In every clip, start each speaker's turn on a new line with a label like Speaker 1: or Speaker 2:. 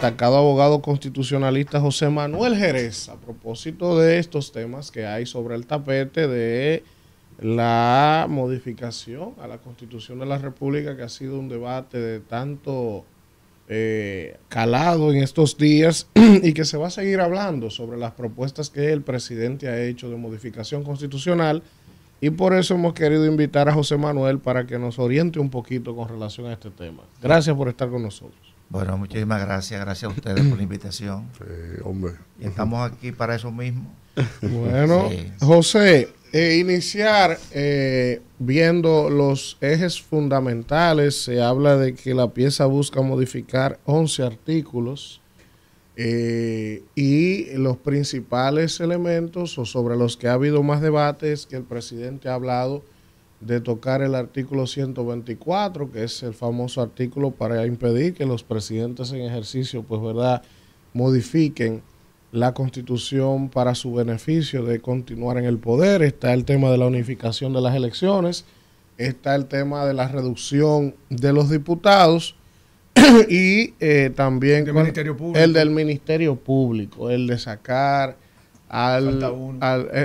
Speaker 1: destacado abogado constitucionalista José Manuel Jerez, a propósito de estos temas que hay sobre el tapete de la modificación a la Constitución de la República, que ha sido un debate de tanto calado en estos días y que se va a seguir hablando sobre las propuestas que el presidente ha hecho de modificación constitucional, y por eso hemos querido invitar a José Manuel para que nos oriente un poquito con relación a este tema. Gracias por estar con nosotros.
Speaker 2: Bueno, muchísimas gracias. Gracias a ustedes por la invitación.
Speaker 3: Sí, hombre.
Speaker 2: Y estamos aquí para eso mismo.
Speaker 1: Bueno,
Speaker 2: Sí.
Speaker 1: José, iniciar viendo los ejes fundamentales. Se habla de que la pieza busca modificar 11 artículos y los principales elementos o sobre los que ha habido más debates, que el presidente ha hablado de tocar el artículo 124, que es el famoso artículo para impedir que los presidentes en ejercicio, pues verdad, modifiquen la Constitución para su beneficio de continuar en el poder. Está el tema de la unificación de las elecciones, está el tema de la reducción de los diputados y también el del Ministerio Público, el de sacar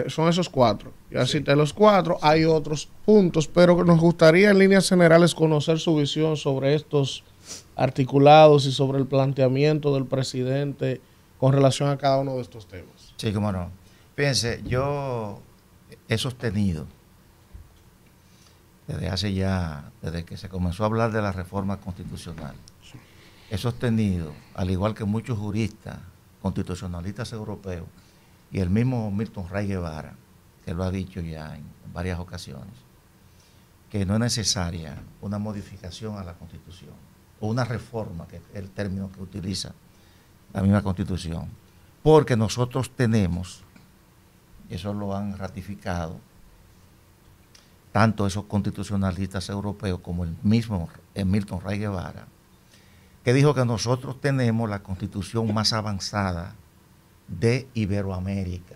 Speaker 1: son esos cuatro. Ya cité los cuatro, hay otros puntos, pero nos gustaría en líneas generales conocer su visión sobre estos articulados y sobre el planteamiento del presidente con relación a cada uno de estos temas.
Speaker 2: Sí, cómo no. Fíjense, yo he sostenido desde que se comenzó a hablar de la reforma constitucional, he sostenido, al igual que muchos juristas constitucionalistas europeos y el mismo Milton Ray Guevara, que lo ha dicho ya en varias ocasiones, que no es necesaria una modificación a la Constitución o una reforma, que es el término que utiliza la misma Constitución, porque nosotros tenemos, y eso lo han ratificado tanto esos constitucionalistas europeos como el mismo Milton Ray Guevara, que dijo que nosotros tenemos la Constitución más avanzada de Iberoamérica.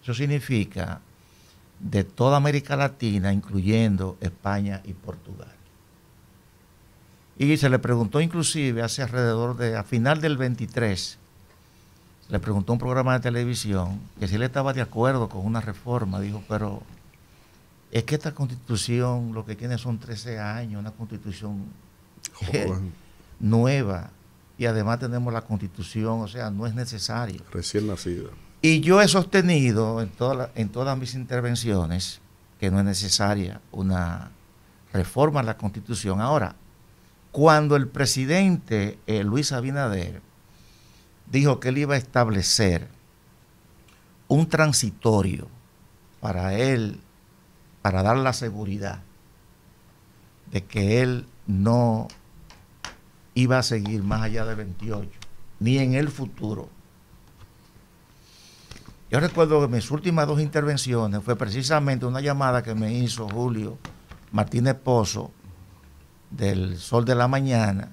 Speaker 2: Eso significa de toda América Latina, incluyendo España y Portugal. Y se le preguntó inclusive hace alrededor de, a final del 23, le preguntó a un programa de televisión que si él estaba de acuerdo con una reforma. Dijo, pero es que esta Constitución lo que tiene son 13 años, una Constitución nueva, y además tenemos la Constitución, o sea, no es necesario.
Speaker 3: Recién nacida.
Speaker 2: Y yo he sostenido en todas mis intervenciones que no es necesaria una reforma a la Constitución. Ahora, cuando el presidente Luis Abinader dijo que él iba a establecer un transitorio para él, para dar la seguridad de que él no iba a seguir más allá de 28, ni en el futuro. Yo recuerdo que mis últimas dos intervenciones fue precisamente una llamada que me hizo Julio Martínez Pozo del Sol de la Mañana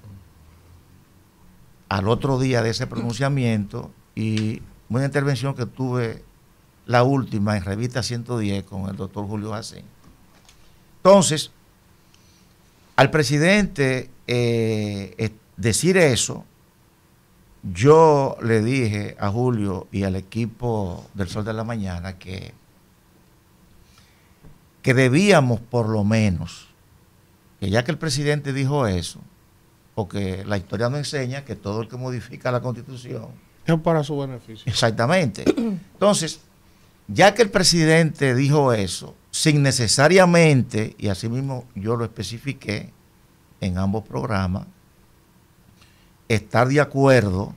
Speaker 2: al otro día de ese pronunciamiento, y una intervención que tuve, la última, en Revista 110 con el doctor Julio Jacén. Entonces, al presidente decir eso, yo le dije a Julio y al equipo del Sol de la Mañana que debíamos por lo menos, que ya que el presidente dijo eso, porque la historia nos enseña que todo el que modifica la Constitución
Speaker 1: es para su beneficio.
Speaker 2: Exactamente. Entonces, ya que el presidente dijo eso, sin necesariamente, y así mismo yo lo especifiqué en ambos programas, estar de acuerdo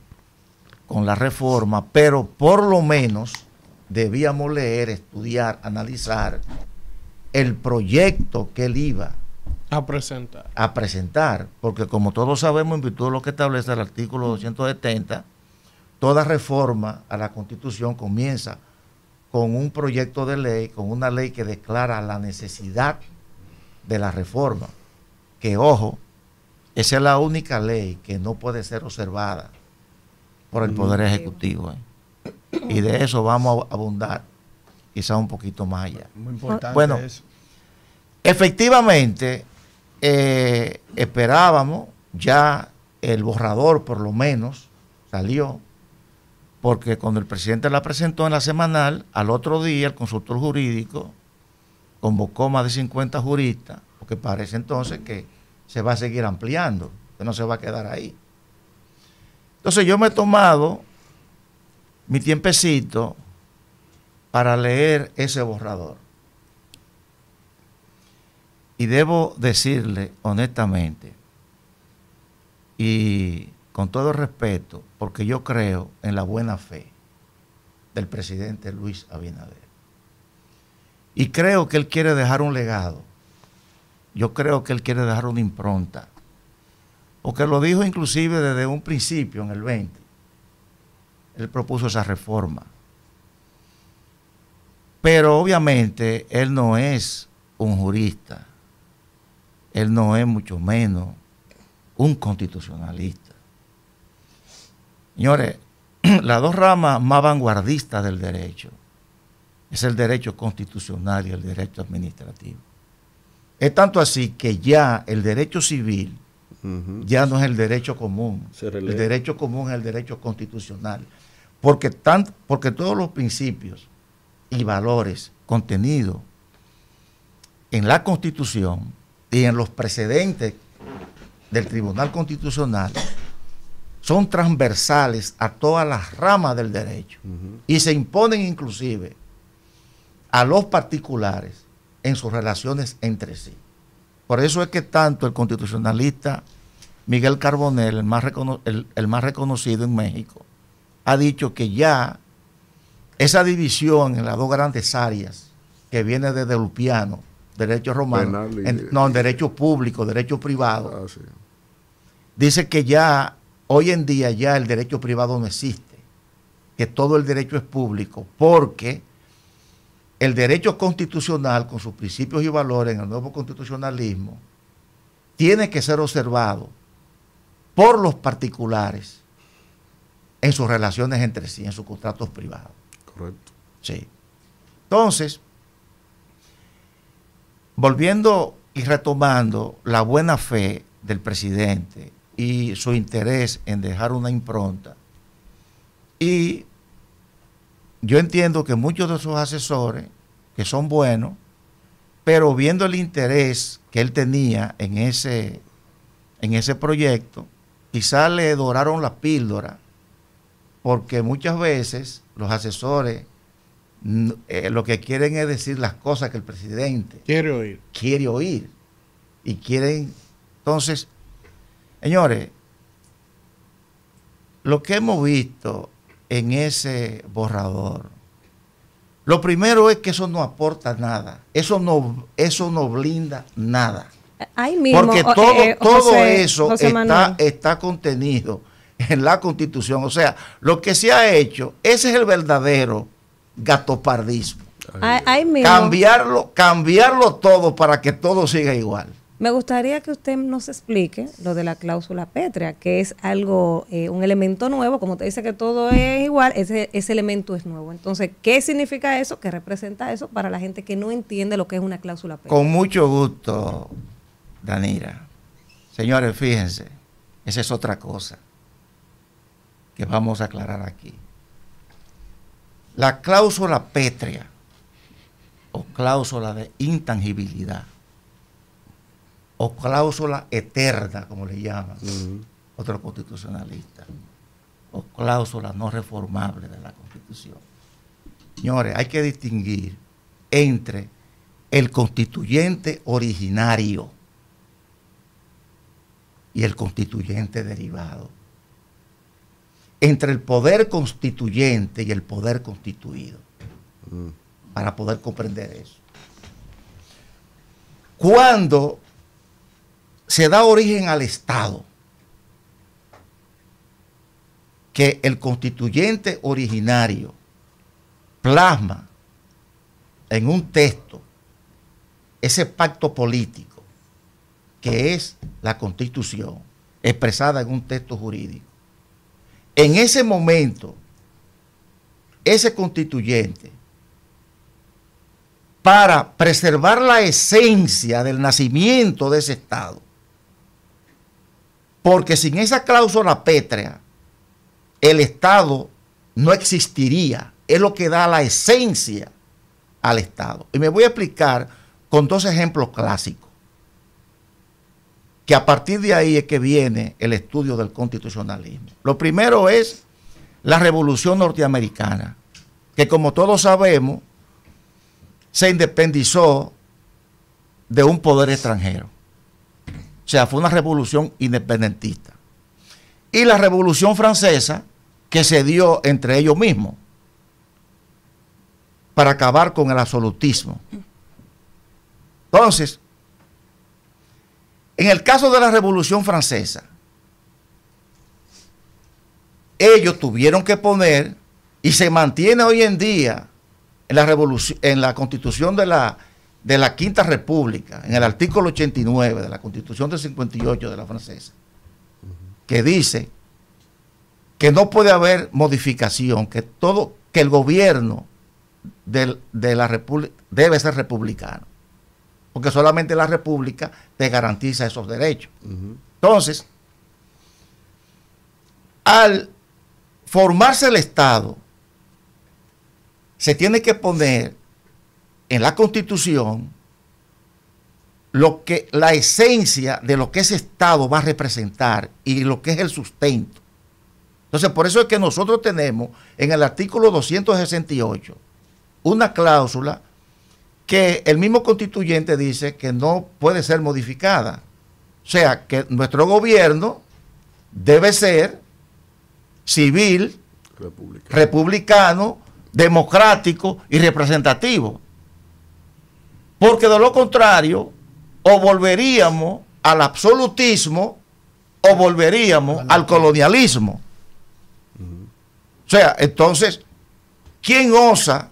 Speaker 2: con la reforma, pero por lo menos debíamos leer, estudiar, analizar el proyecto que él iba a presentar, porque como todos sabemos, en virtud de lo que establece el artículo 270, toda reforma a la Constitución comienza con un proyecto de ley, con una ley que declara la necesidad de la reforma, que ojo, esa es la única ley que no puede ser observada por el Poder Ejecutivo. Y de eso vamos a abundar quizá un poquito más allá.
Speaker 4: Muy importante.
Speaker 2: Bueno,
Speaker 4: eso.
Speaker 2: Efectivamente, esperábamos ya el borrador, por lo menos, salió, porque cuando el presidente la presentó en la semanal, al otro día el consultor jurídico convocó más de 50 juristas, porque parece entonces que se va a seguir ampliando, que no se va a quedar ahí. Entonces yo me he tomado mi tiempecito para leer ese borrador. Y debo decirle honestamente, y con todo respeto, porque yo creo en la buena fe del presidente Luis Abinader. Y creo que él quiere dejar un legado. Yo creo que él quiere dejar una impronta. Porque lo dijo inclusive desde un principio, en el 20. Él propuso esa reforma. Pero obviamente él no es un jurista. Él no es mucho menos un constitucionalista. Señores, las dos ramas más vanguardistas del derecho es el derecho constitucional y el derecho administrativo. Es tanto así que ya el derecho civil ya no es el derecho común. El derecho común es el derecho constitucional. Porque todos los principios y valores contenidos en la Constitución y en los precedentes del Tribunal Constitucional son transversales a todas las ramas del derecho y se imponen inclusive a los particulares en sus relaciones entre sí. Por eso es que tanto el constitucionalista Miguel Carbonell, el más reconocido en México, ha dicho que ya esa división en las dos grandes áreas que viene desde Lupiano, derecho romano, en derecho público, derecho privado, sí. Dice que ya, hoy en día ya el derecho privado no existe, que todo el derecho es público, porque el derecho constitucional, con sus principios y valores en el nuevo constitucionalismo, tiene que ser observado por los particulares en sus relaciones entre sí, en sus contratos privados.
Speaker 3: Correcto.
Speaker 2: Sí. Entonces, volviendo y retomando la buena fe del presidente y su interés en dejar una impronta, y yo entiendo que muchos de sus asesores, que son buenos, pero viendo el interés que él tenía en ese proyecto, quizás le doraron la píldora, porque muchas veces los asesores lo que quieren es decir las cosas que el presidente quiere oír. Y quieren, entonces, señores, lo que hemos visto en ese borrador, lo primero es que eso no aporta nada, eso no blinda nada.
Speaker 4: Ahí mismo,
Speaker 2: porque todo eso está contenido en la Constitución. O sea, lo que se ha hecho, ese es el verdadero gatopardismo.
Speaker 4: Ahí mismo.
Speaker 2: Cambiarlo todo para que todo siga igual.
Speaker 4: Me gustaría que usted nos explique lo de la cláusula pétrea, que es algo, un elemento nuevo. Como te dice que todo es igual, ese elemento es nuevo. Entonces, ¿qué significa eso? ¿Qué representa eso para la gente que no entiende lo que es una cláusula pétrea?
Speaker 2: Con mucho gusto, Danira. Señores, fíjense, esa es otra cosa que vamos a aclarar aquí. La cláusula pétrea o cláusula de intangibilidad o cláusula eterna, como le llaman otros constitucionalistas, o cláusula no reformable de la Constitución. Señores, hay que distinguir entre el constituyente originario y el constituyente derivado, entre el poder constituyente y el poder constituido, para poder comprender eso. Cuando se da origen al Estado, que el constituyente originario plasma en un texto ese pacto político que es la Constitución expresada en un texto jurídico. En ese momento, ese constituyente, para preservar la esencia del nacimiento de ese Estado, porque sin esa cláusula pétrea el Estado no existiría. Es lo que da la esencia al Estado. Y me voy a explicar con 2 ejemplos clásicos, que a partir de ahí es que viene el estudio del constitucionalismo. Lo primero es la Revolución Norteamericana, que como todos sabemos, se independizó de un poder extranjero. O sea, fue una revolución independentista. Y la Revolución Francesa, que se dio entre ellos mismos, para acabar con el absolutismo. Entonces, en el caso de la Revolución Francesa, ellos tuvieron que poner, y se mantiene hoy en día en la revolución, en la Constitución de la Quinta República, en el artículo 89 de la Constitución del 58 de la francesa, que dice que no puede haber modificación, que el gobierno de la república debe ser republicano, porque solamente la república te garantiza esos derechos. Entonces, al formarse el Estado, se tiene que poner en la Constitución la esencia de lo que ese Estado va a representar y lo que es el sustento. Entonces, por eso es que nosotros tenemos en el artículo 268 una cláusula que el mismo constituyente dice que no puede ser modificada. O sea, que nuestro gobierno debe ser civil, republicano, democrático y representativo. Porque de lo contrario, o volveríamos al absolutismo o volveríamos al colonialismo. O sea, entonces, ¿quién osa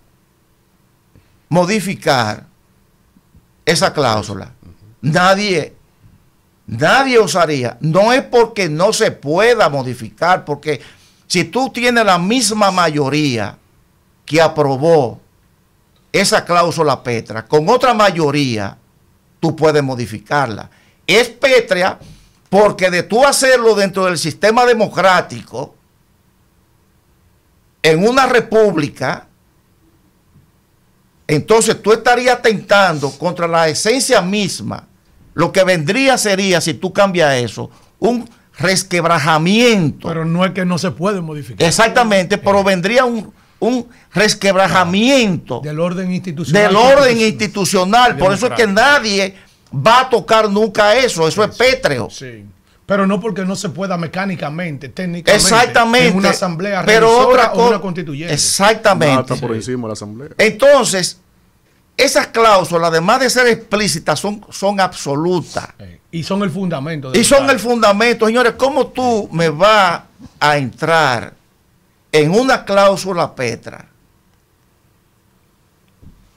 Speaker 2: modificar esa cláusula? Nadie osaría. No es porque no se pueda modificar, porque si tú tienes la misma mayoría que aprobó esa cláusula pétrea, con otra mayoría, tú puedes modificarla. Es pétrea porque de tú hacerlo dentro del sistema democrático, en una república, entonces tú estarías atentando contra la esencia misma. Lo que vendría sería, si tú cambias eso, un resquebrajamiento.
Speaker 3: Pero no es que no se puede modificar.
Speaker 2: Exactamente, pero vendría un resquebrajamiento
Speaker 3: del orden institucional.
Speaker 2: Del orden institucional. Por eso es que nadie va a tocar nunca eso. Eso es pétreo.
Speaker 3: Sí. Pero no porque no se pueda mecánicamente, técnicamente.
Speaker 2: Exactamente.
Speaker 3: En una asamblea
Speaker 2: pero otra
Speaker 3: o una constituyente.
Speaker 2: Exactamente.
Speaker 1: Está por encima de la asamblea.
Speaker 2: Entonces, esas cláusulas, además de ser explícitas, son absolutas.
Speaker 3: Y son el fundamento.
Speaker 2: Y son el fundamento. Señores, ¿cómo tú me vas a entrar en una cláusula pétrea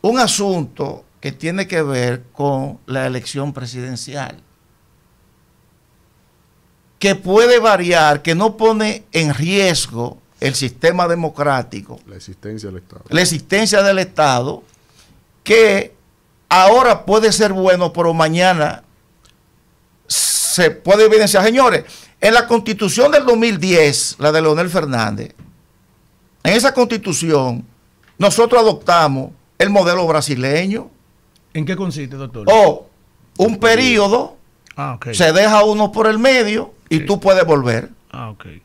Speaker 2: un asunto que tiene que ver con la elección presidencial, que puede variar, que no pone en riesgo el sistema democrático,
Speaker 1: la existencia
Speaker 2: del Estado, que ahora puede ser bueno, pero mañana se puede evidenciar? Señores, en la Constitución del 2010, la de Leonel Fernández, en esa Constitución nosotros adoptamos el modelo brasileño.
Speaker 3: ¿En qué consiste, doctor?
Speaker 2: O un periodo,
Speaker 3: okay.
Speaker 2: Se deja uno por el medio y tú puedes volver.
Speaker 3: Okay.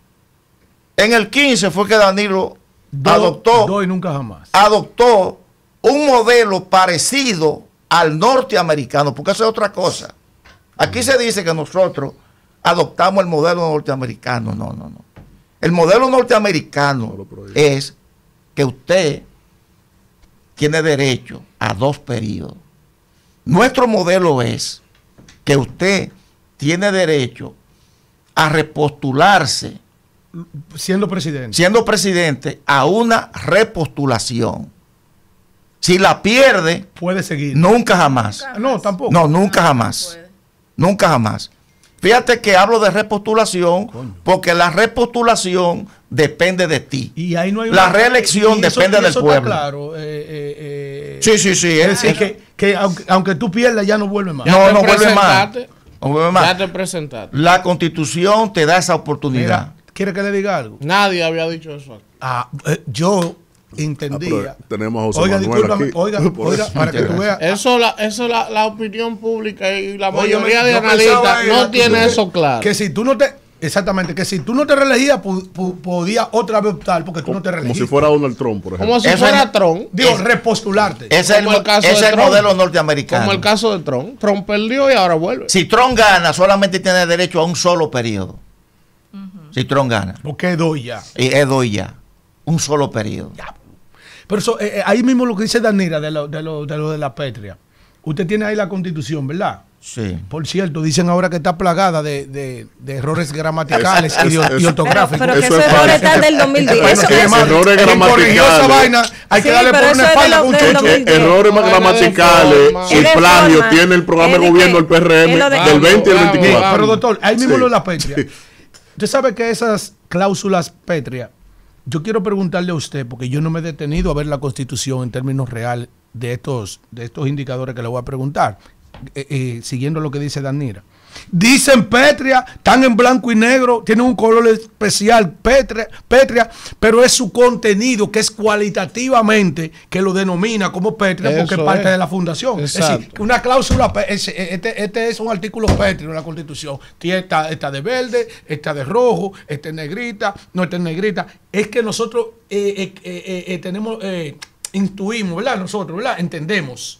Speaker 2: En el 15 fue que Danilo adoptó
Speaker 3: y nunca jamás.
Speaker 2: Adoptó un modelo parecido al norteamericano, porque eso es otra cosa. Aquí se dice que nosotros adoptamos el modelo norteamericano. No. El modelo norteamericano es que usted tiene derecho a 2 periodos. Nuestro modelo es que usted tiene derecho a repostularse
Speaker 3: siendo
Speaker 2: presidente a una repostulación. Si la pierde,
Speaker 3: puede seguir.
Speaker 2: Nunca jamás.
Speaker 3: No, tampoco.
Speaker 2: No, nunca jamás. Nunca jamás. Fíjate que hablo de repostulación porque la repostulación depende de ti.
Speaker 3: Y ahí no hay
Speaker 2: la reelección depende del pueblo.
Speaker 3: Está claro.
Speaker 2: Sí.
Speaker 3: Es decir, que aunque tú pierdas ya no vuelve más.
Speaker 2: No vuelve más.
Speaker 5: Ya te presentaste.
Speaker 2: La Constitución te da esa oportunidad.
Speaker 3: Mira, ¿Quiere que le diga algo?
Speaker 1: Nadie había dicho eso aquí.
Speaker 3: Yo entendía.
Speaker 5: Tenemos a José
Speaker 3: Oiga,
Speaker 5: Manuel
Speaker 3: discúlpame,
Speaker 5: aquí.
Speaker 3: oiga, para que tú veas.
Speaker 1: Eso la opinión pública y la
Speaker 3: Óyeme,
Speaker 1: mayoría de
Speaker 3: yo
Speaker 1: analistas
Speaker 3: pensaba
Speaker 1: no tiene eso claro.
Speaker 3: Que si tú no te. Exactamente, que si tú no te reelegías, podía otra vez optar porque tú no te
Speaker 5: Como
Speaker 3: reelegías.
Speaker 5: si fuera Donald Trump, por ejemplo.
Speaker 1: Como si
Speaker 2: Eso
Speaker 1: fuera
Speaker 2: es-
Speaker 1: Trump.
Speaker 3: Digo, repostularte.
Speaker 2: Ese es
Speaker 1: Como el caso de
Speaker 2: el
Speaker 1: Trump.
Speaker 2: modelo norteamericano.
Speaker 1: Como el caso de Trump. Trump perdió y ahora vuelve.
Speaker 2: Si Trump gana, solamente tiene derecho a un solo periodo. Si Trump gana.
Speaker 3: Porque doy ya.
Speaker 2: Y es doy ya. Un solo periodo.
Speaker 3: Pero eso, ahí mismo lo que dice Danira de lo de la Petria. Usted tiene ahí la constitución, ¿verdad?
Speaker 2: Sí.
Speaker 3: Por cierto, dicen ahora que está plagada de errores gramaticales y
Speaker 5: es-
Speaker 3: ortográficos.
Speaker 4: Pero que
Speaker 5: Eso
Speaker 4: esos
Speaker 5: es
Speaker 4: errores
Speaker 5: falso.
Speaker 4: están del 2010.
Speaker 3: Bueno,
Speaker 4: Eso
Speaker 3: que
Speaker 4: es.
Speaker 3: además,
Speaker 5: errores
Speaker 3: quien corrigió esa
Speaker 5: gramaticales.
Speaker 3: vaina, hay que
Speaker 4: Sí,
Speaker 3: darle
Speaker 4: pero
Speaker 3: por una
Speaker 4: eso es
Speaker 3: espalda
Speaker 4: de
Speaker 3: con un
Speaker 4: lo-
Speaker 3: chucho.
Speaker 4: 2010.
Speaker 5: Errores
Speaker 1: No, es de
Speaker 5: gramaticales
Speaker 1: forma.
Speaker 5: y
Speaker 4: Es de
Speaker 5: plagio
Speaker 4: forma.
Speaker 5: tiene el programa
Speaker 4: Es
Speaker 5: de
Speaker 4: de
Speaker 5: gobierno
Speaker 4: que-
Speaker 5: del PRM
Speaker 4: es lo de-
Speaker 5: del 20 y el
Speaker 1: Vamos,
Speaker 5: 24.
Speaker 3: Pero doctor, ahí mismo
Speaker 5: Sí.
Speaker 3: lo de la Petria. Usted sabe que esas cláusulas Petria, yo quiero preguntarle a usted, porque yo no me he detenido a ver la constitución en términos reales de estos indicadores que le voy a preguntar, siguiendo lo que dice Danira. Dicen Petria, están en blanco y negro, tienen un color especial, Petria, pero es su contenido que es cualitativamente que lo denomina como Petria porque
Speaker 1: Eso
Speaker 3: es parte
Speaker 1: es.
Speaker 3: de la fundación.
Speaker 1: Exacto.
Speaker 3: Es decir, una cláusula, este es un artículo Petria en la Constitución. Está de verde, está de rojo, está en negrita, no está en negrita. Es que nosotros tenemos, intuimos, ¿verdad? Nosotros, ¿verdad? Entendemos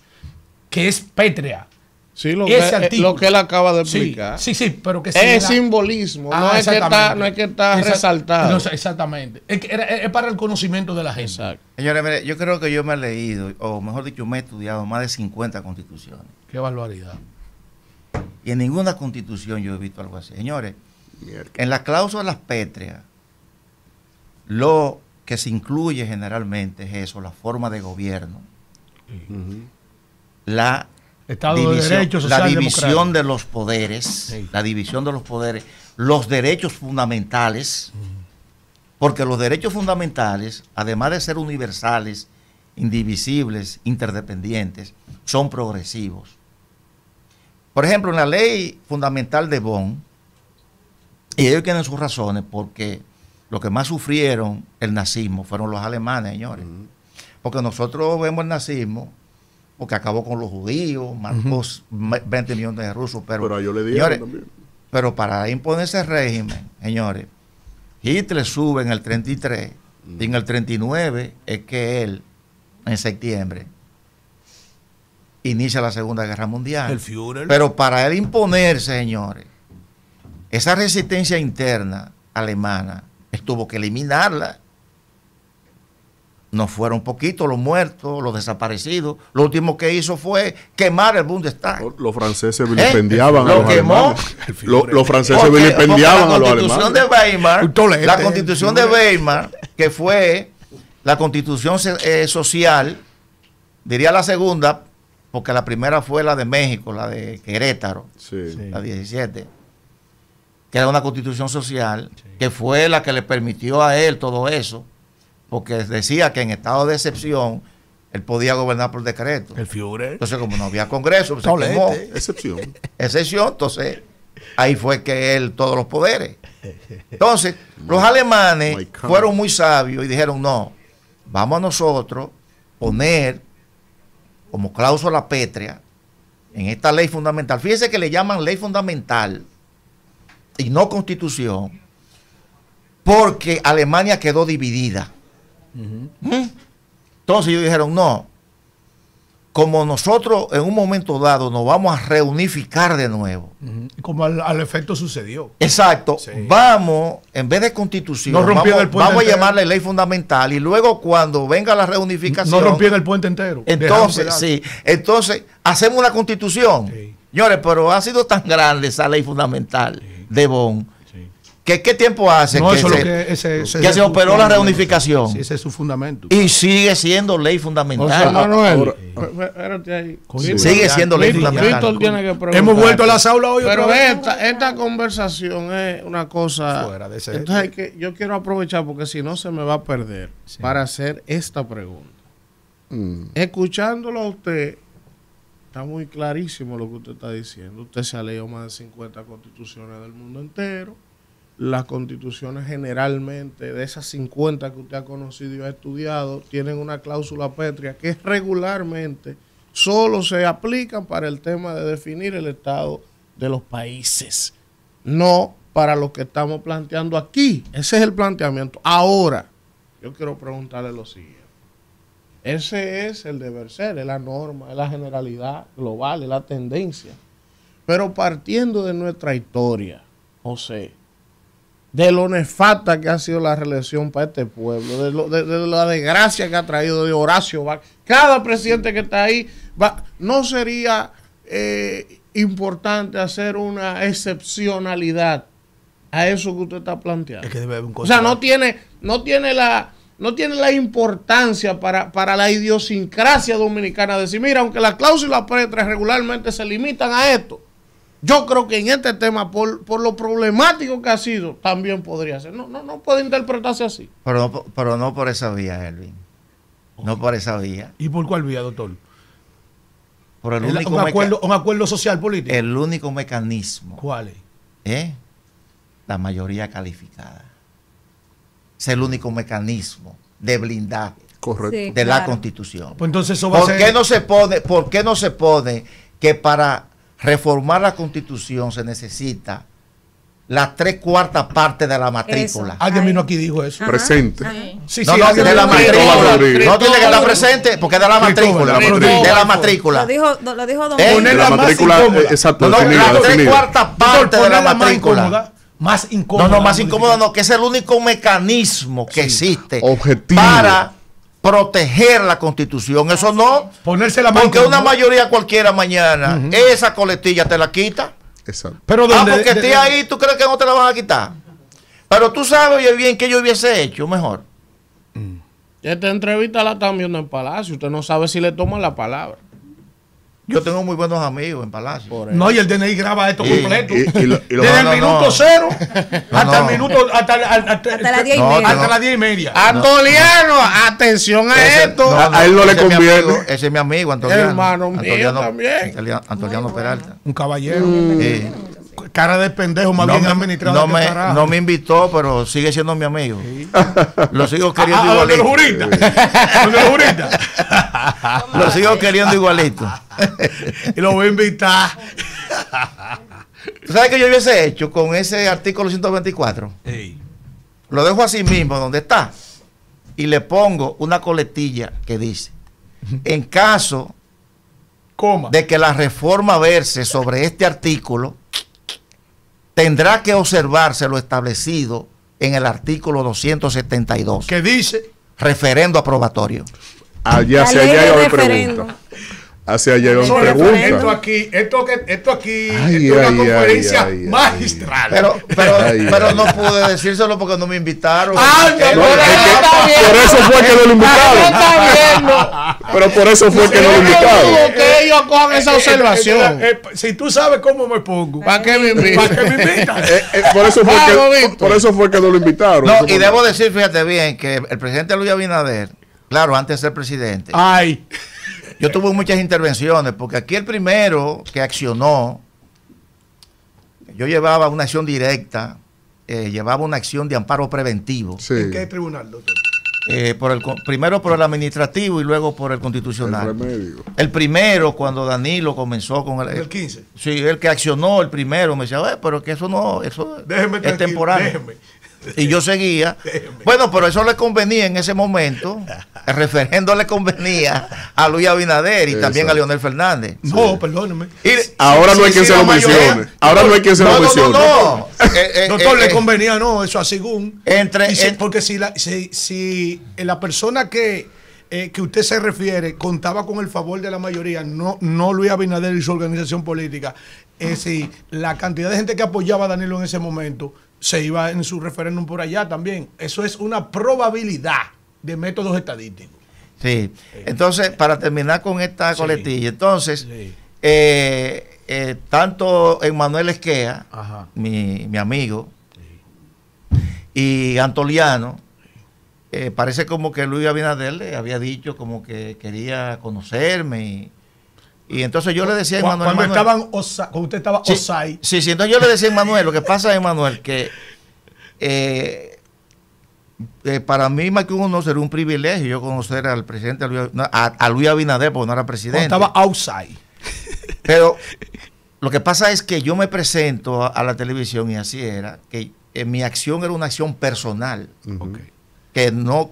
Speaker 3: que es Petria.
Speaker 1: Sí, lo
Speaker 3: Ese
Speaker 1: que,
Speaker 3: artículo.
Speaker 1: lo que él acaba de
Speaker 3: Sí,
Speaker 1: explicar.
Speaker 3: sí, pero que sí
Speaker 1: Es
Speaker 3: la-
Speaker 1: simbolismo,
Speaker 3: Ah,
Speaker 1: no, es que
Speaker 3: exactamente.
Speaker 1: está, no es que está resaltado.
Speaker 3: No, exactamente. Es para el conocimiento de la gente.
Speaker 1: Exacto.
Speaker 2: Señores, mire, yo creo que yo me he leído, o mejor dicho, me he estudiado más de 50 constituciones.
Speaker 3: Qué barbaridad.
Speaker 2: Y en ninguna constitución yo he visto algo así. Señores,
Speaker 5: Mierda.
Speaker 2: en las cláusulas pétreas, lo que se incluye generalmente es eso, la forma de gobierno, la
Speaker 3: Estado de Derecho,
Speaker 2: la
Speaker 3: social,
Speaker 2: división
Speaker 3: democrático.
Speaker 2: de los poderes,
Speaker 3: Sí.
Speaker 2: la división de los poderes, los derechos fundamentales, porque los derechos fundamentales, además de ser universales, indivisibles, interdependientes, son progresivos. Por ejemplo, en la ley fundamental de Bonn, y ellos tienen sus razones, porque los que más sufrieron el nazismo fueron los alemanes, señores. Porque nosotros vemos el nazismo porque acabó con los judíos, mató 20 millones de rusos,
Speaker 5: Pero a ellos le dieron
Speaker 2: señores,
Speaker 5: también.
Speaker 2: pero para imponer ese régimen, señores, Hitler sube en el 33 y en el 39 es que él, en septiembre, inicia la Segunda Guerra Mundial.
Speaker 3: El Führer.
Speaker 2: Pero para él imponerse, señores, esa resistencia interna alemana, él tuvo que eliminarla. No fueron poquitos los muertos, los desaparecidos. Lo último que hizo fue quemar el Bundestag.
Speaker 5: Los franceses vilipendiaban a
Speaker 2: Lo
Speaker 5: los
Speaker 2: quemó.
Speaker 5: alemanes. Los franceses
Speaker 2: Porque
Speaker 5: vilipendiaban a los
Speaker 2: la constitución
Speaker 5: alemanes.
Speaker 2: de Weimar,
Speaker 3: Un tolete,
Speaker 2: la constitución de
Speaker 3: Führer.
Speaker 2: Weimar, que fue la constitución social, diría la segunda, porque la primera fue la de México, la de Querétaro,
Speaker 5: Sí.
Speaker 2: la 17, que era una constitución social, que fue la que le permitió a él todo eso, porque decía que en estado de excepción él podía gobernar por decreto.
Speaker 3: El Führer.
Speaker 2: Entonces, como no había congreso, se
Speaker 3: Tolete.
Speaker 2: quemó.
Speaker 5: Excepción.
Speaker 2: Excepción, entonces ahí fue que él todos los poderes. Entonces, los alemanes
Speaker 5: My God.
Speaker 2: fueron muy sabios y dijeron, no, vamos a nosotros poner como cláusula pétrea en esta ley fundamental. Fíjense que le llaman ley fundamental y no constitución, porque Alemania quedó dividida. Entonces ellos dijeron, no, como nosotros en un momento dado nos vamos a reunificar de nuevo.
Speaker 3: Como al efecto sucedió.
Speaker 2: Exacto,
Speaker 3: Sí.
Speaker 2: vamos, en vez de constitución,
Speaker 3: No rompían el puente
Speaker 2: vamos a
Speaker 3: entero.
Speaker 2: llamarle ley fundamental y luego cuando venga la reunificación,
Speaker 3: No rompían el puente entero. Dejaron
Speaker 2: entonces,
Speaker 3: pedazos.
Speaker 2: sí, entonces hacemos una constitución.
Speaker 3: Sí.
Speaker 2: Señores, pero ha sido tan grande esa ley fundamental de Bonn,
Speaker 3: Sí.
Speaker 2: que ¿qué tiempo hace
Speaker 3: No,
Speaker 2: que,
Speaker 3: eso
Speaker 2: se,
Speaker 3: es lo que ese
Speaker 2: que
Speaker 3: es
Speaker 2: se
Speaker 3: su
Speaker 2: operó la
Speaker 3: fundamento.
Speaker 2: reunificación?
Speaker 3: Sí, ese es su fundamento.
Speaker 2: Y sigue siendo ley
Speaker 1: José
Speaker 2: fundamental.
Speaker 1: Manuel,
Speaker 5: ahora-
Speaker 1: espérate ahí.
Speaker 3: Coño,
Speaker 2: Sigue siendo ley
Speaker 1: Víctor
Speaker 2: fundamental.
Speaker 1: tiene que preguntar.
Speaker 3: Hemos vuelto a las aulas hoy
Speaker 1: Pero
Speaker 3: otra vez.
Speaker 1: esta conversación es una cosa.
Speaker 3: Fuera de ese-
Speaker 1: Entonces yo quiero aprovechar porque si no se me va a perder para hacer esta pregunta. Escuchándolo a usted, está muy clarísimo lo que usted está diciendo. Usted se ha leído más de 50 constituciones del mundo entero. las constituciones generalmente, de esas 50 que usted ha conocido y ha estudiado, tienen una cláusula pétrea que regularmente solo se aplican para el tema de definir el estado de los países, no para lo que estamos planteando aquí. Ese es el planteamiento. Ahora, yo quiero preguntarle lo siguiente. Ese es el deber ser, es la norma, es la generalidad global, es la tendencia. Pero partiendo de nuestra historia, José, de lo nefasta que ha sido la reelección para este pueblo, de la desgracia que ha traído de Horacio Vázquez, cada presidente que está ahí, ¿no sería importante hacer una excepcionalidad a eso que usted está planteando?
Speaker 3: Es que debe haber un
Speaker 1: o sea, no tiene la importancia para la idiosincrasia dominicana de decir, mira, aunque las cláusulas pétreas regularmente se limitan a esto, yo creo que en este tema, por lo problemático que ha sido, también podría ser. No puede interpretarse así.
Speaker 2: Pero no por esa vía, Elvin. No por esa vía.
Speaker 3: ¿Y por cuál vía, doctor?
Speaker 2: Por el único
Speaker 3: un acuerdo social político.
Speaker 2: El único mecanismo.
Speaker 3: ¿Cuál es?
Speaker 2: La mayoría calificada. Es el único mecanismo de blindaje de la Constitución.
Speaker 3: Pues entonces eso va a ser...
Speaker 2: ¿Por qué no se pone que para reformar la Constitución se necesita las 3/4 partes de la matrícula?
Speaker 3: Alguien vino aquí y dijo eso.
Speaker 5: Presente.
Speaker 3: Sí,
Speaker 2: no,
Speaker 3: alguien
Speaker 2: de la
Speaker 3: vino aquí.
Speaker 2: matrícula. No tiene que estar presente porque es de la matrícula. De la matrícula.
Speaker 4: Lo dijo Don
Speaker 5: La matrícula, exacto,
Speaker 2: las
Speaker 5: definida.
Speaker 2: 3/4 partes de la matrícula.
Speaker 3: Más incómoda.
Speaker 2: No, más incómoda no, que es el único mecanismo que existe
Speaker 5: objetivo
Speaker 2: para proteger la Constitución. Eso no,
Speaker 3: ponerse la mano,
Speaker 2: porque una mayoría cualquiera mañana, esa coletilla te la quita.
Speaker 5: Exacto.
Speaker 3: Pero
Speaker 2: porque esté ahí, ¿tú crees que no te la van a quitar? Pero tú sabes oye, bien que yo hubiese hecho mejor.
Speaker 1: Esta entrevista la están viendo en Palacio. Usted no sabe si le toman la palabra.
Speaker 2: Yo tengo muy buenos amigos en Palacio.
Speaker 3: No, y el DNI graba esto completo.
Speaker 5: Desde
Speaker 3: el minuto cero hasta el minuto hasta las 10 y media. Hasta las 10 y media.
Speaker 1: Antoliano, atención a esto.
Speaker 5: A él no le conviene.
Speaker 2: Ese es mi amigo, Antoliano.
Speaker 1: Hermano mío también.
Speaker 2: Antoliano Peralta.
Speaker 3: Un caballero. Cara de pendejo, más bien administrado.
Speaker 2: No me invitó, pero sigue siendo mi amigo. Lo sigo queriendo igualito. Lo sigo queriendo igualito.
Speaker 3: Y lo voy a invitar.
Speaker 2: ¿Tú sabes qué yo hubiese hecho con ese artículo 124? Lo dejo así mismo, donde está. Y le pongo una coletilla que dice: en caso de que la reforma verse sobre este artículo, tendrá que observarse lo establecido en el artículo 272.
Speaker 3: ¿Qué dice?
Speaker 2: Referendo aprobatorio.
Speaker 5: Hacia allá iba mi pregunta. Hacia allá iba mi pregunta.
Speaker 3: Esto aquí es una conferencia magistral.
Speaker 2: Pero no pude decírselo porque no me invitaron.
Speaker 5: Por eso fue que no lo invitaron. Pero por eso fue que no lo invitaron.
Speaker 1: Que ellos cojan esa observación.
Speaker 3: Si tú sabes cómo me pongo,
Speaker 1: ¿para qué me invitan?
Speaker 5: Por eso fue que no lo invitaron.
Speaker 2: No, y debo decir, fíjate bien, que el presidente Luis Abinader, claro, antes de ser presidente, yo tuve muchas intervenciones, porque aquí el primero que accionó, yo llevaba una acción directa, llevaba una acción de amparo preventivo.
Speaker 5: Sí.
Speaker 3: ¿En qué tribunal, doctor?
Speaker 2: Primero por el administrativo y luego por el constitucional. El primero, cuando Danilo comenzó con
Speaker 3: el 15.
Speaker 2: Sí, el que accionó el primero, me decía, pero que eso es temporal. Y yo seguía. Bueno, pero eso le convenía en ese momento. El referendo le convenía a Luis Abinader y también a Leonel Fernández.
Speaker 3: No, perdóneme.
Speaker 5: Ahora no hay quien se lo mencione. Ahora no hay quien se lo mencione.
Speaker 3: Doctor, le convenía, no, eso así según. Porque si la persona que usted se refiere contaba con el favor de la mayoría, no Luis Abinader y su organización política, si la cantidad de gente que apoyaba a Danilo en ese momento se iba en su referéndum por allá también. Eso es una probabilidad de métodos estadísticos.
Speaker 2: Sí. Entonces, para terminar con esta coletilla, entonces, tanto Emmanuel Esquea, mi amigo, y Antoliano, parece como que Luis Abinader le había dicho como que quería conocerme y entonces yo le decía a Emmanuel.
Speaker 3: Cuando usted estaba Osai.
Speaker 2: Sí, entonces yo le decía a Emmanuel, lo que pasa es, Emmanuel, que para mí, más que un honor, sería un privilegio yo conocer al presidente a Luis Abinader, porque no era presidente.
Speaker 3: Cuando estaba outside.
Speaker 2: Pero lo que pasa es que yo me presento a la televisión y así era, que mi acción era una acción personal.
Speaker 3: Okay.
Speaker 2: Que no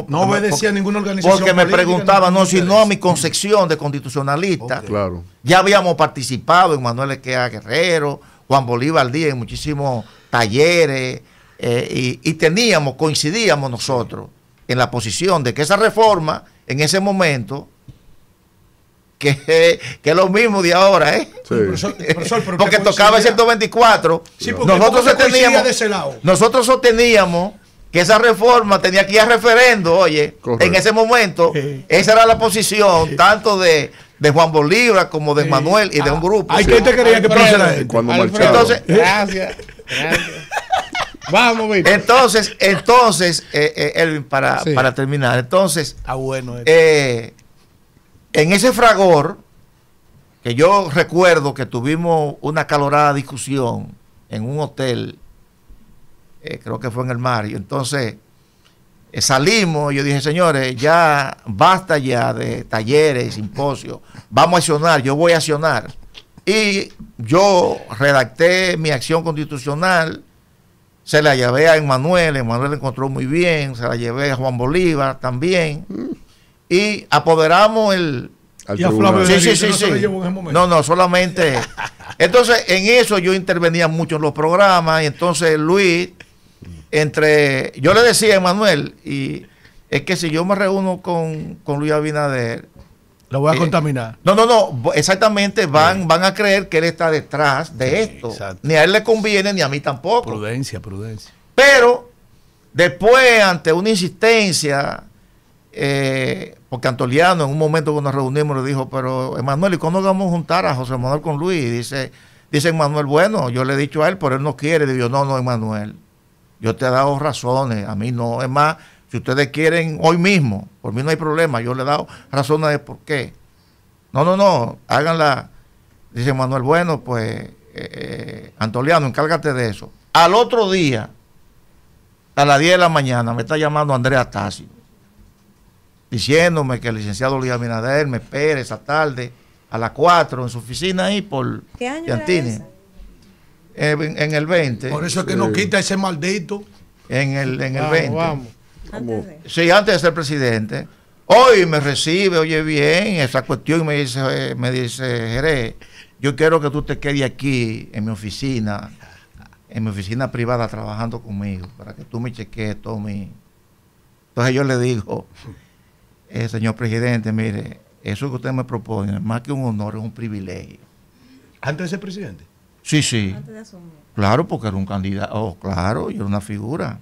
Speaker 3: No obedecía a ninguna organización.
Speaker 2: Porque me preguntaban, no, si no a mi
Speaker 3: interés.
Speaker 2: concepción de constitucionalista.
Speaker 3: Ok.
Speaker 5: Claro.
Speaker 2: Ya habíamos participado en Manuel Equea Guerrero, Juan Bolívar Díaz, en muchísimos talleres, y coincidíamos nosotros en la posición de que esa reforma, en ese momento, que es lo mismo de ahora,
Speaker 5: Sí.
Speaker 3: Profesor, pero
Speaker 2: porque
Speaker 3: que
Speaker 2: tocaba el
Speaker 3: coincidía.
Speaker 2: 124,
Speaker 3: Sí, porque
Speaker 2: nosotros
Speaker 3: coincidía
Speaker 2: sosteníamos,
Speaker 3: de ese lado.
Speaker 2: nosotros sosteníamos que esa reforma tenía que ir a referendo, oye,
Speaker 5: Correcto.
Speaker 2: en ese momento, esa era la posición tanto de Juan Bolívar como de Manuel y de un grupo.
Speaker 3: Hay gente que creía que
Speaker 1: Alfredo,
Speaker 3: procedía gente.
Speaker 5: Cuando
Speaker 1: Alfredo,
Speaker 5: marcharon.
Speaker 2: Entonces,
Speaker 1: gracias. Vamos, Víctor.
Speaker 2: Entonces, Elvin,
Speaker 1: Sí.
Speaker 2: para terminar, entonces,
Speaker 3: Está bueno.
Speaker 2: en ese fragor, que yo recuerdo que tuvimos una acalorada discusión en un hotel, creo que fue en el Mario, entonces salimos, yo dije, señores, ya basta ya de talleres, simposios, vamos a accionar, yo voy a accionar. Y yo redacté mi acción constitucional, se la llevé a Emmanuel la encontró muy bien, se la llevé a Juan Bolívar también, y apoderamos el...
Speaker 5: Al
Speaker 3: Y a
Speaker 5: tribunal.
Speaker 3: Flavio
Speaker 2: Sí,
Speaker 3: de
Speaker 2: sí,
Speaker 3: Rito
Speaker 2: sí,
Speaker 3: no se le
Speaker 2: sí.
Speaker 3: llevó en ese momento.
Speaker 2: No, solamente... Entonces, en eso yo intervenía mucho en los programas, y entonces Luis, yo le decía a Emmanuel, y es que si yo me reúno con Luis Abinader,
Speaker 3: Lo voy a contaminar.
Speaker 2: no, exactamente, van a creer que él está detrás de
Speaker 3: Sí,
Speaker 2: esto.
Speaker 3: exacto.
Speaker 2: Ni a él le conviene, ni a mí tampoco.
Speaker 3: Prudencia.
Speaker 2: Pero después, ante una insistencia, porque Antoliano en un momento cuando nos reunimos le dijo, pero Emmanuel, ¿y cuándo vamos a juntar a José Manuel con Luis? Y dice Emmanuel, bueno, yo le he dicho a él, pero él no quiere. Digo, no, Emmanuel, yo te he dado razones, a mí no. Es más, si ustedes quieren hoy mismo, por mí no hay problema, yo le he dado razones de por qué. No, háganla. Dice Manuel, bueno, pues, Antoliano, encárgate de eso. Al otro día, a las 10 de la mañana, me está llamando Andrea Tassi, diciéndome que el licenciado Luis Abinader me espere esa tarde a las 4 en su oficina ahí por
Speaker 4: ¿Qué año era
Speaker 2: Yantini.
Speaker 4: ese?
Speaker 2: En el 20.
Speaker 3: Por eso es que no quita ese maldito.
Speaker 2: En el 20.
Speaker 1: Vamos.
Speaker 4: Antes de.
Speaker 2: Sí, antes de ser presidente. Hoy me recibe, oye bien, esa cuestión, y me dice, Jerez, yo quiero que tú te quedes aquí en mi oficina privada trabajando conmigo, para que tú me chequees todo mi... Entonces yo le digo, señor presidente, mire, eso que usted me propone, más que un honor, es un privilegio.
Speaker 3: Antes de ser presidente.
Speaker 2: Sí,
Speaker 4: Antes de asumir.
Speaker 2: claro, porque era un candidato, claro, yo era una figura.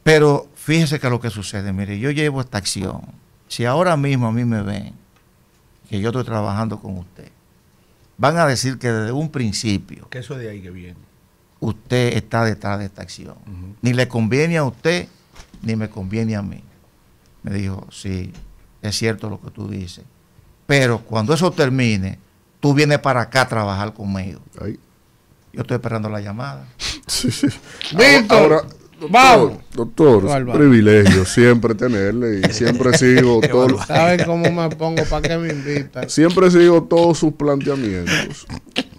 Speaker 2: Pero fíjese que lo que sucede, mire, yo llevo esta acción. Si ahora mismo a mí me ven que yo estoy trabajando con usted, van a decir que desde un principio
Speaker 3: Que eso de ahí que viene.
Speaker 2: usted está detrás de esta acción. Ni le conviene a usted, ni me conviene a mí. Me dijo, sí, es cierto lo que tú dices. Pero cuando eso termine, tú vienes para acá a trabajar conmigo.
Speaker 5: Ahí.
Speaker 2: Yo estoy esperando la llamada.
Speaker 5: Sí, sí.
Speaker 1: Víctor,
Speaker 5: Ahora,
Speaker 1: vamos.
Speaker 5: Doctor,
Speaker 1: ¿Cuál va?
Speaker 5: privilegio siempre tenerle y siempre sigo todo,
Speaker 1: ¿Saben cómo me pongo? ¿Para qué me invitan?
Speaker 5: siempre sigo todos sus planteamientos.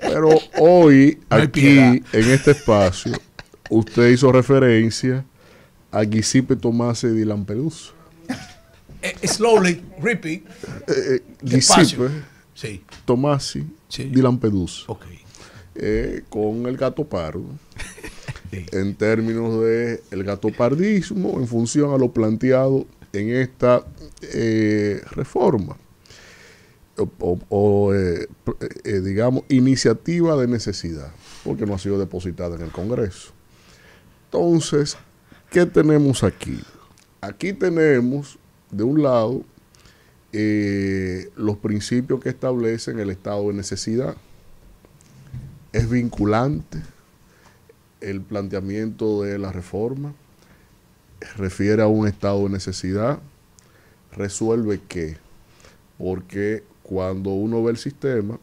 Speaker 5: Pero hoy,
Speaker 3: No hay
Speaker 5: aquí,
Speaker 3: piedad.
Speaker 5: en este espacio, usted hizo referencia a Giuseppe Tomasi di Lampedusa.
Speaker 3: Slowly, repeat. Despacio.
Speaker 5: Giuseppe
Speaker 3: Sí,
Speaker 5: Tomasi
Speaker 3: Sí.
Speaker 5: di Lampedusa.
Speaker 3: ok.
Speaker 5: Con el gato pardo.
Speaker 3: Sí.
Speaker 5: En términos de el gatopardismo en función a lo planteado en esta reforma digamos iniciativa de necesidad, porque no ha sido depositada en el Congreso. Entonces, ¿qué tenemos aquí? Aquí tenemos de un lado los principios que establecen el estado de necesidad. Es vinculante el planteamiento de la reforma, refiere a un estado de necesidad, resuelve qué, porque cuando uno ve el sistema,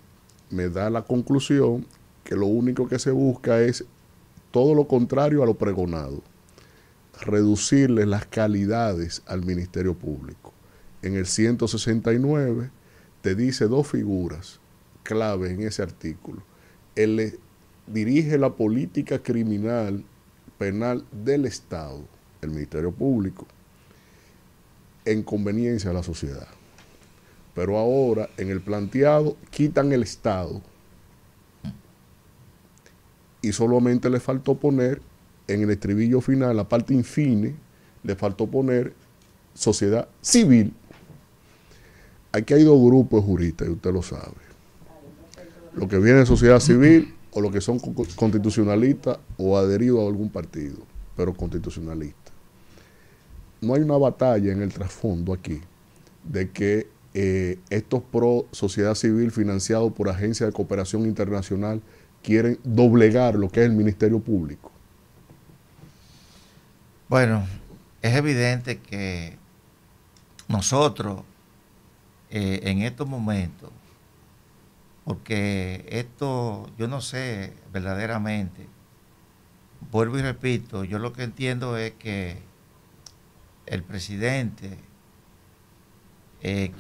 Speaker 5: me da la conclusión que lo único que se busca es todo lo contrario a lo pregonado. Reducirle las calidades al Ministerio Público. En el 169 te dice dos figuras clave en ese artículo. Él dirige la política criminal penal del Estado, el Ministerio Público, en conveniencia a la sociedad. Pero ahora, en el planteado, quitan el Estado y solamente le faltó poner en el estribillo final, la parte infine, le faltó poner sociedad civil. Aquí hay dos grupos de juristas, y usted lo sabe. Lo que viene de sociedad civil o los que son constitucionalistas o adheridos a algún partido, pero constitucionalistas. No hay una batalla en el trasfondo aquí de que estos pro sociedad civil financiados por agencias de cooperación internacional quieren doblegar lo que es el Ministerio Público.
Speaker 2: Bueno, es evidente que nosotros en estos momentos, porque esto, yo no sé verdaderamente, vuelvo y repito, yo lo que entiendo es que el presidente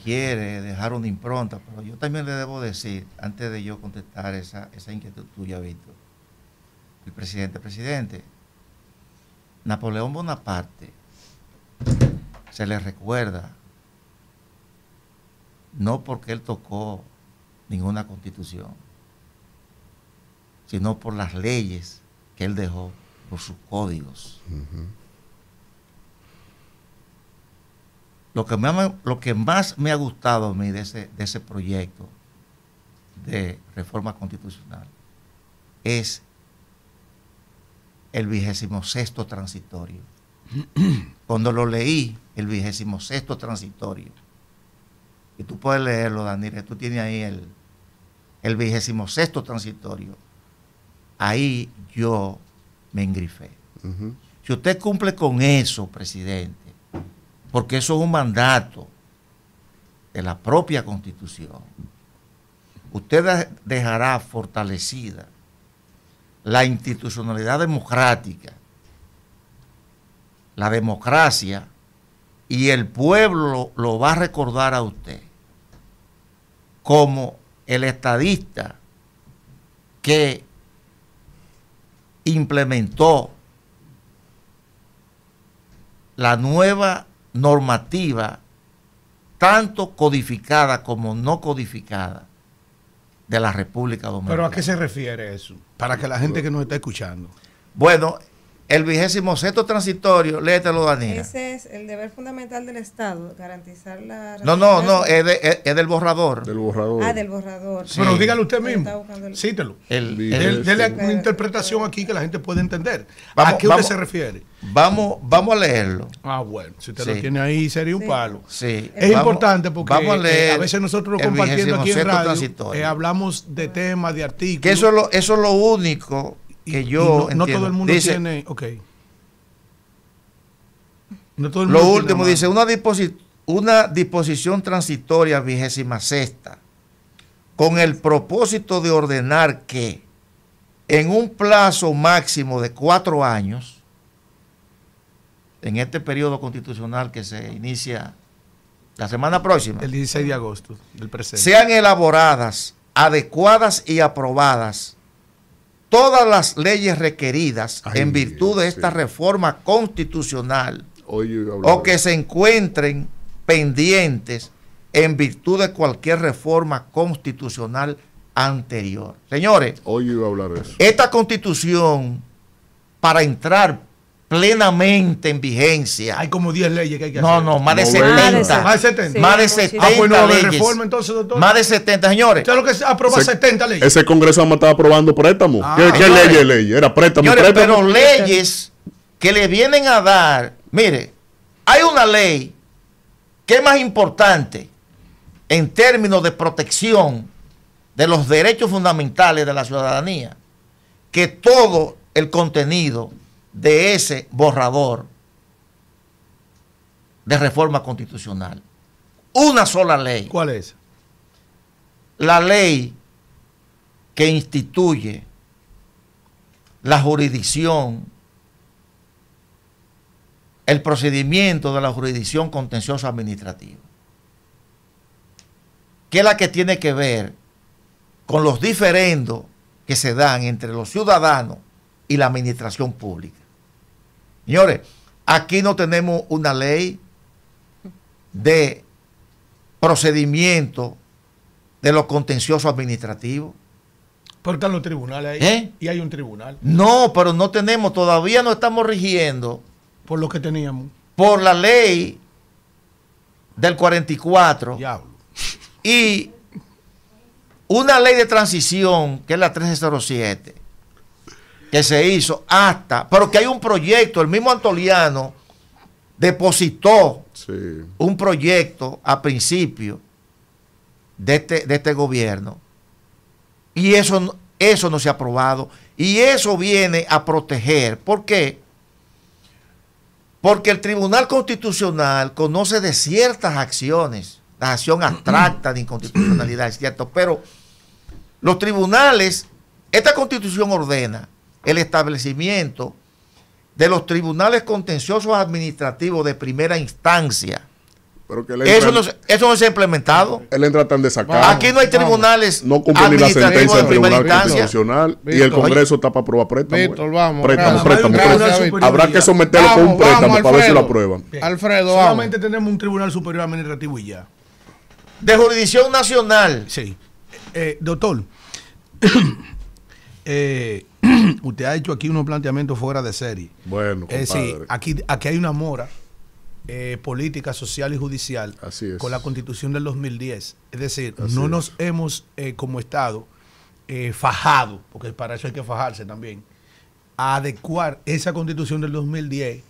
Speaker 2: quiere dejar una impronta, pero yo también le debo decir, antes de yo contestar esa inquietud tuya, Víctor, el presidente, Napoleón Bonaparte se le recuerda no porque él tocó ninguna constitución, sino por las leyes que él dejó, por sus códigos. Lo que más me ha gustado a mí de ese proyecto de reforma constitucional es el 26º transitorio. Cuando lo leí, el 26º transitorio, y tú puedes leerlo, Daniel, tú tienes ahí el 26º transitorio, ahí yo me engrifé. Si usted cumple con eso, presidente, porque eso es un mandato de la propia Constitución, usted dejará fortalecida la institucionalidad democrática, la democracia, y el pueblo lo va a recordar a usted como el estadista que implementó la nueva normativa, tanto codificada como no codificada, de la República Dominicana.
Speaker 3: ¿Pero a qué se refiere eso? Para que la gente que nos está escuchando.
Speaker 2: Bueno, el 26º transitorio, léetelo, Daniela.
Speaker 4: Ese es el deber fundamental del Estado, garantizar la...
Speaker 2: No, es del borrador.
Speaker 5: Del borrador.
Speaker 4: Ah, del borrador.
Speaker 3: Sí. Pero dígalo usted
Speaker 4: Él
Speaker 3: mismo.
Speaker 4: está buscando el-
Speaker 3: Cítelo.
Speaker 2: El-
Speaker 3: Dele una interpretación aquí que la gente pueda entender.
Speaker 2: Vamos-
Speaker 3: ¿A qué usted
Speaker 2: vamos-
Speaker 3: se refiere?
Speaker 2: Vamos a leerlo.
Speaker 3: Ah, bueno, si usted
Speaker 2: Sí.
Speaker 3: lo tiene ahí sería un
Speaker 4: Sí.
Speaker 3: palo.
Speaker 2: Sí.
Speaker 3: Es importante porque
Speaker 2: vamos a leer
Speaker 3: a veces nosotros
Speaker 2: el
Speaker 3: compartiendo aquí en
Speaker 2: 26º
Speaker 3: radio
Speaker 2: transitorio.
Speaker 3: hablamos de temas, de artículos.
Speaker 2: Que eso es lo único que yo
Speaker 3: no
Speaker 2: entiendo.
Speaker 3: todo el mundo
Speaker 2: Dice,
Speaker 3: tiene... Ok. No todo el
Speaker 2: lo
Speaker 3: mundo
Speaker 2: último
Speaker 3: tiene
Speaker 2: dice, una disposición transitoria 26ª, con el propósito de ordenar que en un plazo máximo de 4 años, en este periodo constitucional que se inicia la semana próxima,
Speaker 3: el 16 de agosto del presente.
Speaker 2: sean elaboradas, adecuadas y aprobadas todas las leyes requeridas
Speaker 5: Ay,
Speaker 2: en virtud de
Speaker 5: sí.
Speaker 2: esta reforma constitucional
Speaker 5: Oye,
Speaker 2: o que se encuentren pendientes en virtud de cualquier reforma constitucional anterior. Señores,
Speaker 5: hoy iba a hablar de eso.
Speaker 2: esta constitución, para entrar plenamente en vigencia,
Speaker 3: Hay como 10 leyes que hay que
Speaker 2: no,
Speaker 3: hacer.
Speaker 2: más de
Speaker 5: 90.
Speaker 2: 70.
Speaker 3: Más de 70.
Speaker 2: Más de
Speaker 4: Sí,
Speaker 2: 70
Speaker 3: Ah, pues no va a haber
Speaker 2: leyes.
Speaker 3: reforma entonces, doctor.
Speaker 2: Más de 70, señores.
Speaker 3: Usted lo que aprueba
Speaker 5: Ese-
Speaker 3: 70 leyes.
Speaker 5: Ese Congreso vamos a estar aprobando préstamos.
Speaker 3: Ah,
Speaker 5: ¿Qué
Speaker 2: señores.
Speaker 5: ley? Era préstamo,
Speaker 2: Señores,
Speaker 5: préstamo.
Speaker 2: pero leyes que le vienen a dar, mire, hay una ley que es más importante en términos de protección de los derechos fundamentales de la ciudadanía que todo el contenido de ese borrador de reforma constitucional. Una sola ley.
Speaker 3: ¿Cuál es?
Speaker 2: La ley que instituye la jurisdicción, el procedimiento de la jurisdicción contencioso administrativa, que es la que tiene que ver con los diferendos que se dan entre los ciudadanos y la administración pública. Señores, aquí no tenemos una ley de procedimiento de los contenciosos administrativos.
Speaker 3: Pero están los tribunales ahí. Y hay un tribunal.
Speaker 2: No, pero no tenemos, todavía no estamos rigiendo
Speaker 3: Por lo que teníamos.
Speaker 2: por la ley del 44
Speaker 3: Diablo.
Speaker 2: y una ley de transición, que es la 1307, que se hizo pero que hay un proyecto, el mismo Antoliano depositó un proyecto a principio de este gobierno, y eso no se ha aprobado, y eso viene a proteger. ¿Por qué? Porque el Tribunal Constitucional conoce de ciertas acciones, la acción abstracta de inconstitucionalidad, es cierto, pero los tribunales, esta Constitución ordena el establecimiento de los tribunales contenciosos administrativos de primera instancia.
Speaker 5: Pero que
Speaker 2: eso no se ha implementado.
Speaker 5: Él entra tan desacado.
Speaker 2: Aquí no hay tribunales
Speaker 5: no cumple ni la sentencia del Tribunal Constitucional y el Congreso está para aprobar préstamo.
Speaker 1: Víctor, vamos.
Speaker 5: Préstamo. Habrá que someterlo con un préstamo para ver si lo aprueban.
Speaker 1: Alfredo,
Speaker 3: solamente tenemos un Tribunal Superior Administrativo y ya.
Speaker 2: De jurisdicción nacional.
Speaker 3: Sí. Doctor, usted ha hecho aquí unos planteamientos fuera de serie.
Speaker 5: Bueno, compadre.
Speaker 3: Sí, aquí hay una mora política, social y judicial con la Constitución del 2010. Es decir, no nos hemos, como Estado, fajado, porque para eso hay que fajarse también, a adecuar esa Constitución del 2010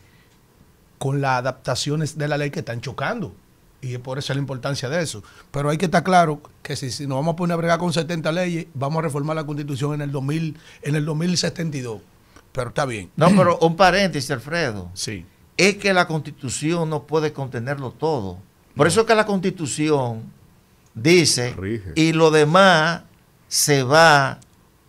Speaker 3: con las adaptaciones de la ley que están chocando. Y por eso es la importancia de eso. Pero hay que estar claro que si nos vamos a poner a bregar con 70 leyes, vamos a reformar la Constitución en el 2072. Pero está bien.
Speaker 2: No, pero un paréntesis, Alfredo.
Speaker 3: Sí.
Speaker 2: Es que la Constitución no puede contenerlo todo. Por eso es que la Constitución dice, y lo demás se va,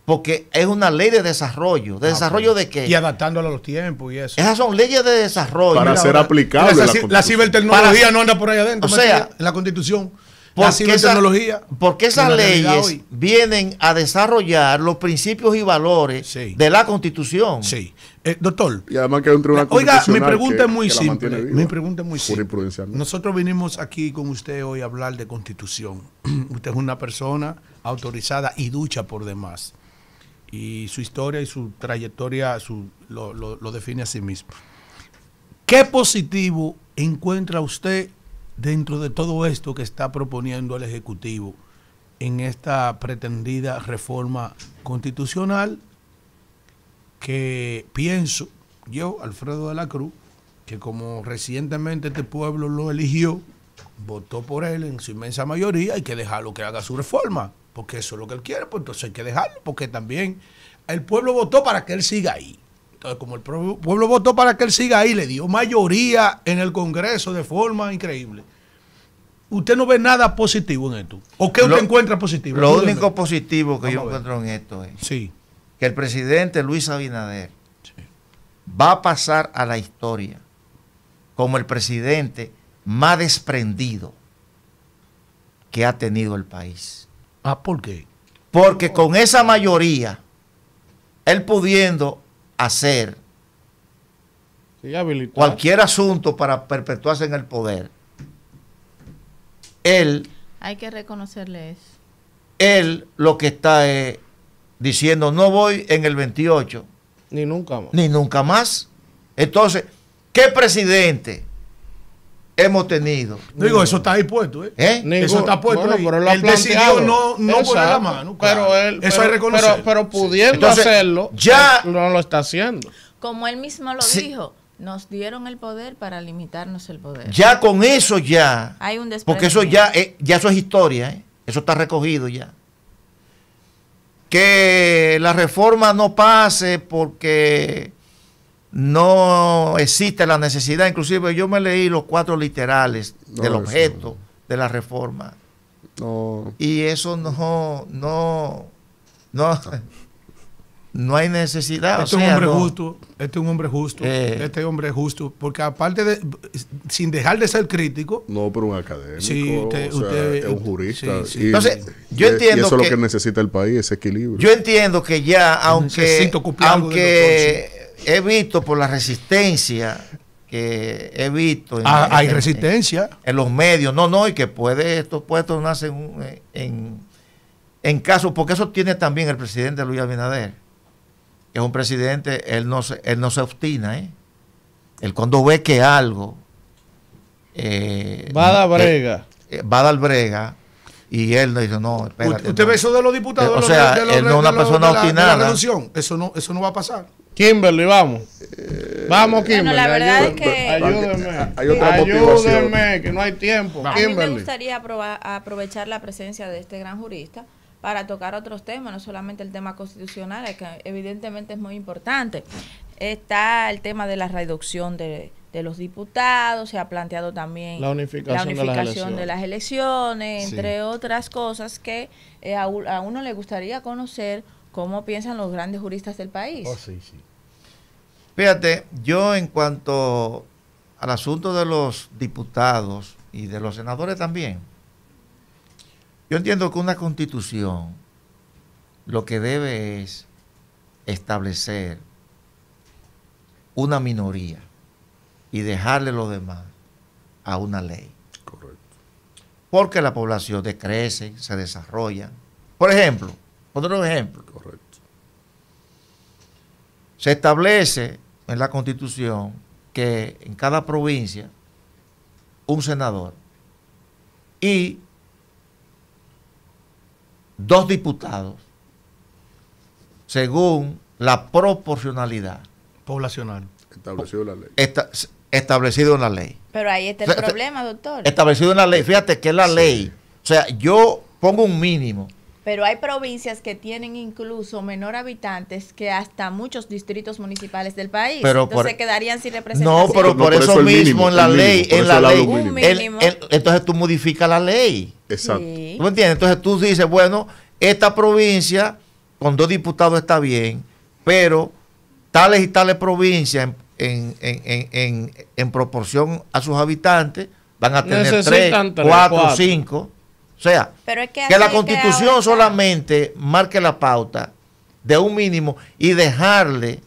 Speaker 2: porque es una ley de desarrollo. ¿De desarrollo de qué?
Speaker 3: Y adaptándolo a los tiempos y eso.
Speaker 2: Esas son leyes de desarrollo.
Speaker 5: Para ser aplicable
Speaker 3: la cibertecnología no anda por ahí adentro.
Speaker 2: O sea,
Speaker 3: en la Constitución. La cibertecnología.
Speaker 2: Porque esas leyes vienen a desarrollar los principios y valores de la Constitución.
Speaker 3: Sí. Doctor.
Speaker 5: Y además que hay un tribunal
Speaker 3: constitucional. Oiga, mi pregunta es muy simple.
Speaker 5: Mi pregunta es muy
Speaker 3: simple. Nosotros vinimos aquí con usted hoy a hablar de Constitución. Usted es una persona autorizada y ducha por demás. Y su historia y su trayectoria lo define a sí mismo. ¿Qué positivo encuentra usted dentro de todo esto que está proponiendo el Ejecutivo en esta pretendida reforma constitucional? Que pienso yo, Alfredo de la Cruz, que como recientemente este pueblo lo eligió, votó por él en su inmensa mayoría, hay que dejarlo que haga su reforma, porque eso es lo que él quiere, pues entonces hay que dejarlo, porque también el pueblo votó para que él siga ahí. Entonces, como el pueblo votó para que él siga ahí, le dio mayoría en el Congreso de forma increíble. ¿Usted no ve nada positivo en esto? ¿O qué usted encuentra positivo?
Speaker 2: Lo único positivo que yo encuentro en esto es
Speaker 3: que
Speaker 2: el presidente Luis Abinader va a pasar a la historia como el presidente más desprendido que ha tenido el país.
Speaker 3: ¿Por qué?
Speaker 2: Porque con esa mayoría, él pudiendo hacer cualquier asunto para perpetuarse en el poder, él...
Speaker 6: Hay que reconocerle eso.
Speaker 2: Él lo que está es diciendo, no voy en el 28.
Speaker 1: Ni nunca más.
Speaker 2: Ni nunca más. Entonces, ¿qué presidente hemos tenido?
Speaker 3: Digo, eso está ahí puesto, eso está puesto.
Speaker 1: Bueno,
Speaker 3: ahí.
Speaker 1: Pero
Speaker 3: él decidió no poner la mano.
Speaker 1: Claro. Pero él,
Speaker 3: eso hay que reconocer.
Speaker 1: Pero pudiendo
Speaker 2: entonces,
Speaker 1: hacerlo,
Speaker 2: ya
Speaker 1: no lo está haciendo.
Speaker 6: Como él mismo lo dijo, nos dieron el poder para limitarnos el poder.
Speaker 2: Ya con eso ya.
Speaker 6: Hay un
Speaker 2: porque eso ya eso es historia, eso está recogido ya. Que la reforma no pase porque no existe la necesidad. Inclusive yo me leí los 4 literales del objeto de la reforma.
Speaker 5: No.
Speaker 2: Y eso no no hay necesidad.
Speaker 3: Este es un hombre justo, este es un hombre justo, este hombre es justo, porque aparte de, sin dejar de ser crítico.
Speaker 5: No, pero un académico,
Speaker 3: sí, usted,
Speaker 5: es un jurista.
Speaker 3: Sí.
Speaker 5: Y,
Speaker 2: entonces, yo entiendo
Speaker 5: y eso es lo que necesita el país, ese equilibrio.
Speaker 2: Yo entiendo que ya, aunque he visto por la resistencia que he visto
Speaker 3: hay resistencia
Speaker 2: en los medios, y que esto puede tornarse en caso, porque eso tiene también el presidente Luis Abinader, que es un presidente, él no se obstina, él cuando ve que algo
Speaker 1: va a dar brega, y él dice, no, espérate.
Speaker 3: ¿Usted ve eso de los diputados?
Speaker 2: Él no es una persona obstinada.
Speaker 3: Eso no va a pasar.
Speaker 1: Kimberly, vamos. Vamos, Kimberly.
Speaker 6: Bueno, la verdad es que
Speaker 1: ayúdeme, que no hay tiempo.
Speaker 6: A mí me gustaría aprovechar la presencia de este gran jurista para tocar otros temas, no solamente el tema constitucional, que evidentemente es muy importante. Está el tema de la reducción de los diputados, se ha planteado también
Speaker 1: la unificación
Speaker 6: de las elecciones, entre otras cosas que a uno le gustaría conocer cómo piensan los grandes juristas del país.
Speaker 2: Sí. Fíjate, yo en cuanto al asunto de los diputados y de los senadores también, yo entiendo que una constitución lo que debe es establecer una minoría y dejarle lo demás a una ley.
Speaker 5: Correcto.
Speaker 2: Porque la población decrece, se desarrolla. Por ejemplo, otro ejemplo.
Speaker 5: Correcto.
Speaker 2: Se establece en la Constitución que en cada provincia un senador y 2 diputados según la proporcionalidad
Speaker 3: poblacional
Speaker 2: establecido en la ley.
Speaker 6: Pero ahí está el problema, doctor.
Speaker 2: Establecido en la ley. Fíjate que es la ley. O sea, yo pongo un mínimo.
Speaker 6: Pero hay provincias que tienen incluso menor habitantes que hasta muchos distritos municipales del país.
Speaker 2: Pero
Speaker 6: entonces quedarían sin representación.
Speaker 2: No, pero por eso mismo en la ley, entonces tú modificas la ley.
Speaker 5: Exacto.
Speaker 6: Sí.
Speaker 2: ¿Tú me entiendes? Entonces tú dices, bueno, esta provincia con 2 diputados está bien, pero tales y tales provincias en proporción a sus habitantes van a tener 3, 4, 5. O sea,
Speaker 6: pero es
Speaker 2: que la Constitución solamente marque la pauta de un mínimo y dejarle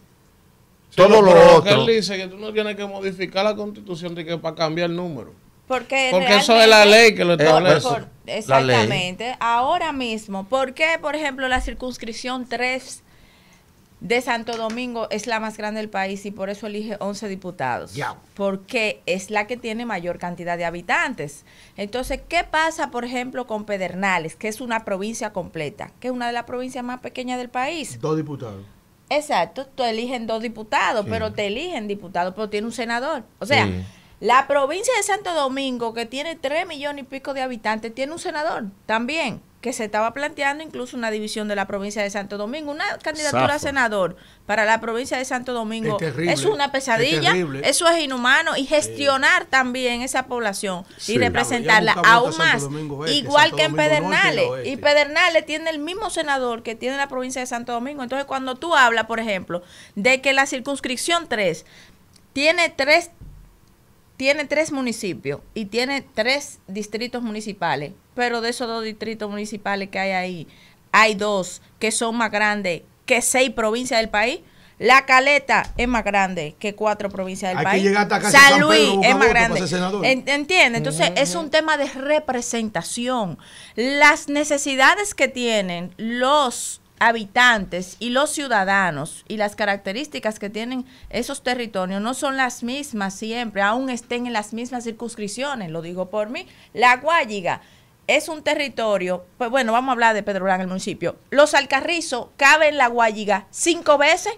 Speaker 2: todo lo otro.
Speaker 1: Él dice que tú no tienes que modificar la Constitución de que para cambiar el número.
Speaker 6: Porque
Speaker 1: eso es la ley que lo establece.
Speaker 6: Exactamente. Ahora mismo, ¿por qué, por ejemplo, la circunscripción 3 de Santo Domingo es la más grande del país y por eso elige 11 diputados? Porque es la que tiene mayor cantidad de habitantes. Entonces, ¿qué pasa, por ejemplo, con Pedernales, que es una provincia completa, que es una de las provincias más pequeñas del país?
Speaker 3: 2 diputados.
Speaker 6: Exacto, tú eligen 2 diputados, pero te eligen diputados, pero tiene un senador. O sea, la provincia de Santo Domingo, que tiene 3 millones y pico de habitantes, tiene un senador también, que se estaba planteando incluso una división de la provincia de Santo Domingo, una candidatura a senador para la provincia de Santo Domingo. Es una pesadilla, eso es inhumano, y gestionar también esa población y representarla aún más, igual que en Pedernales. Y Pedernales tiene el mismo senador que tiene la provincia de Santo Domingo. Entonces, cuando tú hablas, por ejemplo, de que la circunscripción 3 tiene 3 municipios y tiene 3 distritos municipales, pero de esos 2 distritos municipales que hay ahí, hay 2 que son más grandes que 6 provincias del país. La Caleta es más grande que 4 provincias del país. San Luis es más grande. ¿Entiendes? Entonces, es un tema de representación. Las necesidades que tienen los habitantes y los ciudadanos y las características que tienen esos territorios no son las mismas siempre, aún estén en las mismas circunscripciones. Lo digo por mí. La Guayiga es un territorio, pues bueno, vamos a hablar de Pedro Blanco, el municipio. Los Alcarrizos caben en la Guayiga 5 veces.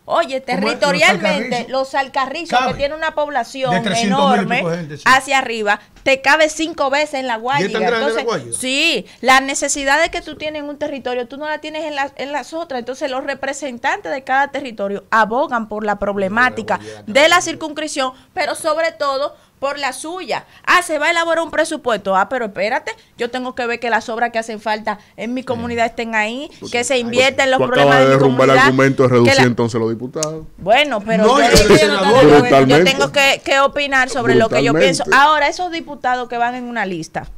Speaker 6: Oye, territorialmente, los Alcarrizos, que tiene una población enorme hacia arriba, te cabe 5 veces en la Guayiga. Entonces, sí, las necesidades que tú tienes en un territorio, tú no las tienes en las otras. Entonces, los representantes de cada territorio abogan por la problemática de la circunscripción, pero sobre todo por la suya. Se va a elaborar un presupuesto. Pero espérate, yo tengo que ver que las obras que hacen falta en mi comunidad estén ahí, que se invierta en los problemas de mi
Speaker 5: derrumbar
Speaker 6: comunidad.
Speaker 5: el argumento de reducir
Speaker 6: que
Speaker 5: entonces los diputados.
Speaker 6: Bueno, pero
Speaker 3: No,
Speaker 6: yo tengo que opinar sobre lo que yo pienso.
Speaker 5: Brutalmente.
Speaker 6: Ahora, esos diputados que van en una lista,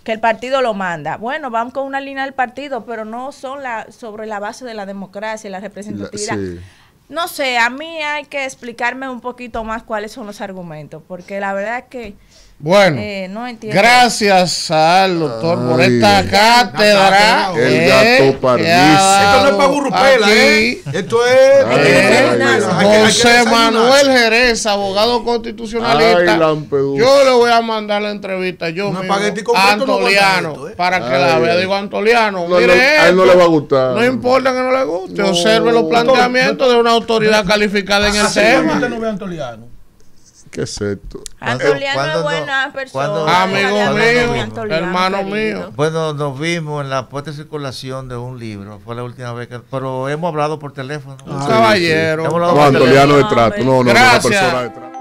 Speaker 6: que el partido lo manda, bueno, van con una línea del partido, pero no son sobre la base de la democracia y la representatividad.
Speaker 5: Sí.
Speaker 6: No sé, a mí hay que explicarme un poquito más cuáles son los argumentos, porque la verdad es que
Speaker 1: Bueno,
Speaker 6: no entiendo.
Speaker 1: gracias al doctor por
Speaker 5: Ay.
Speaker 1: esta cátedra.
Speaker 5: El gato pardice.
Speaker 3: Esto no es para burrupela,
Speaker 1: aquí,
Speaker 3: Esto es.
Speaker 1: José Manuel Jerez, abogado constitucionalista.
Speaker 5: Ay, Lampedusa.
Speaker 1: Yo le voy a mandar la entrevista yo
Speaker 3: Un
Speaker 1: mismo,
Speaker 3: espagueti
Speaker 1: a
Speaker 3: completo no
Speaker 1: Antoliano,
Speaker 3: aguanta esto,
Speaker 1: para que la
Speaker 5: Ay,
Speaker 1: vea.
Speaker 5: ay.
Speaker 1: Digo, Antoliano,
Speaker 5: No,
Speaker 1: mire
Speaker 5: a él no
Speaker 1: esto.
Speaker 5: le va a gustar.
Speaker 1: No importa que no le guste,
Speaker 5: No.
Speaker 1: observe los planteamientos de una autoridad calificada en el tema.
Speaker 3: Usted no ve a Antoliano.
Speaker 5: ¿Qué es esto?
Speaker 6: Antoliano
Speaker 2: ¿Cuándo
Speaker 6: es
Speaker 2: no-
Speaker 6: buena
Speaker 2: cuándo-
Speaker 6: persona.
Speaker 1: Amigo
Speaker 2: cuándo
Speaker 1: mío,
Speaker 2: no-
Speaker 6: Antoliano,
Speaker 1: hermano
Speaker 6: querido.
Speaker 1: mío.
Speaker 2: Bueno, nos vimos en la puesta de circulación de un libro. Fue la última vez que. Pero hemos hablado por teléfono.
Speaker 1: Un caballero.
Speaker 2: Hemos hablado
Speaker 5: No,
Speaker 2: por
Speaker 5: Antoliano
Speaker 2: teléfono.
Speaker 5: de trato. No, no, no, una
Speaker 1: Gracias.
Speaker 5: persona de trato.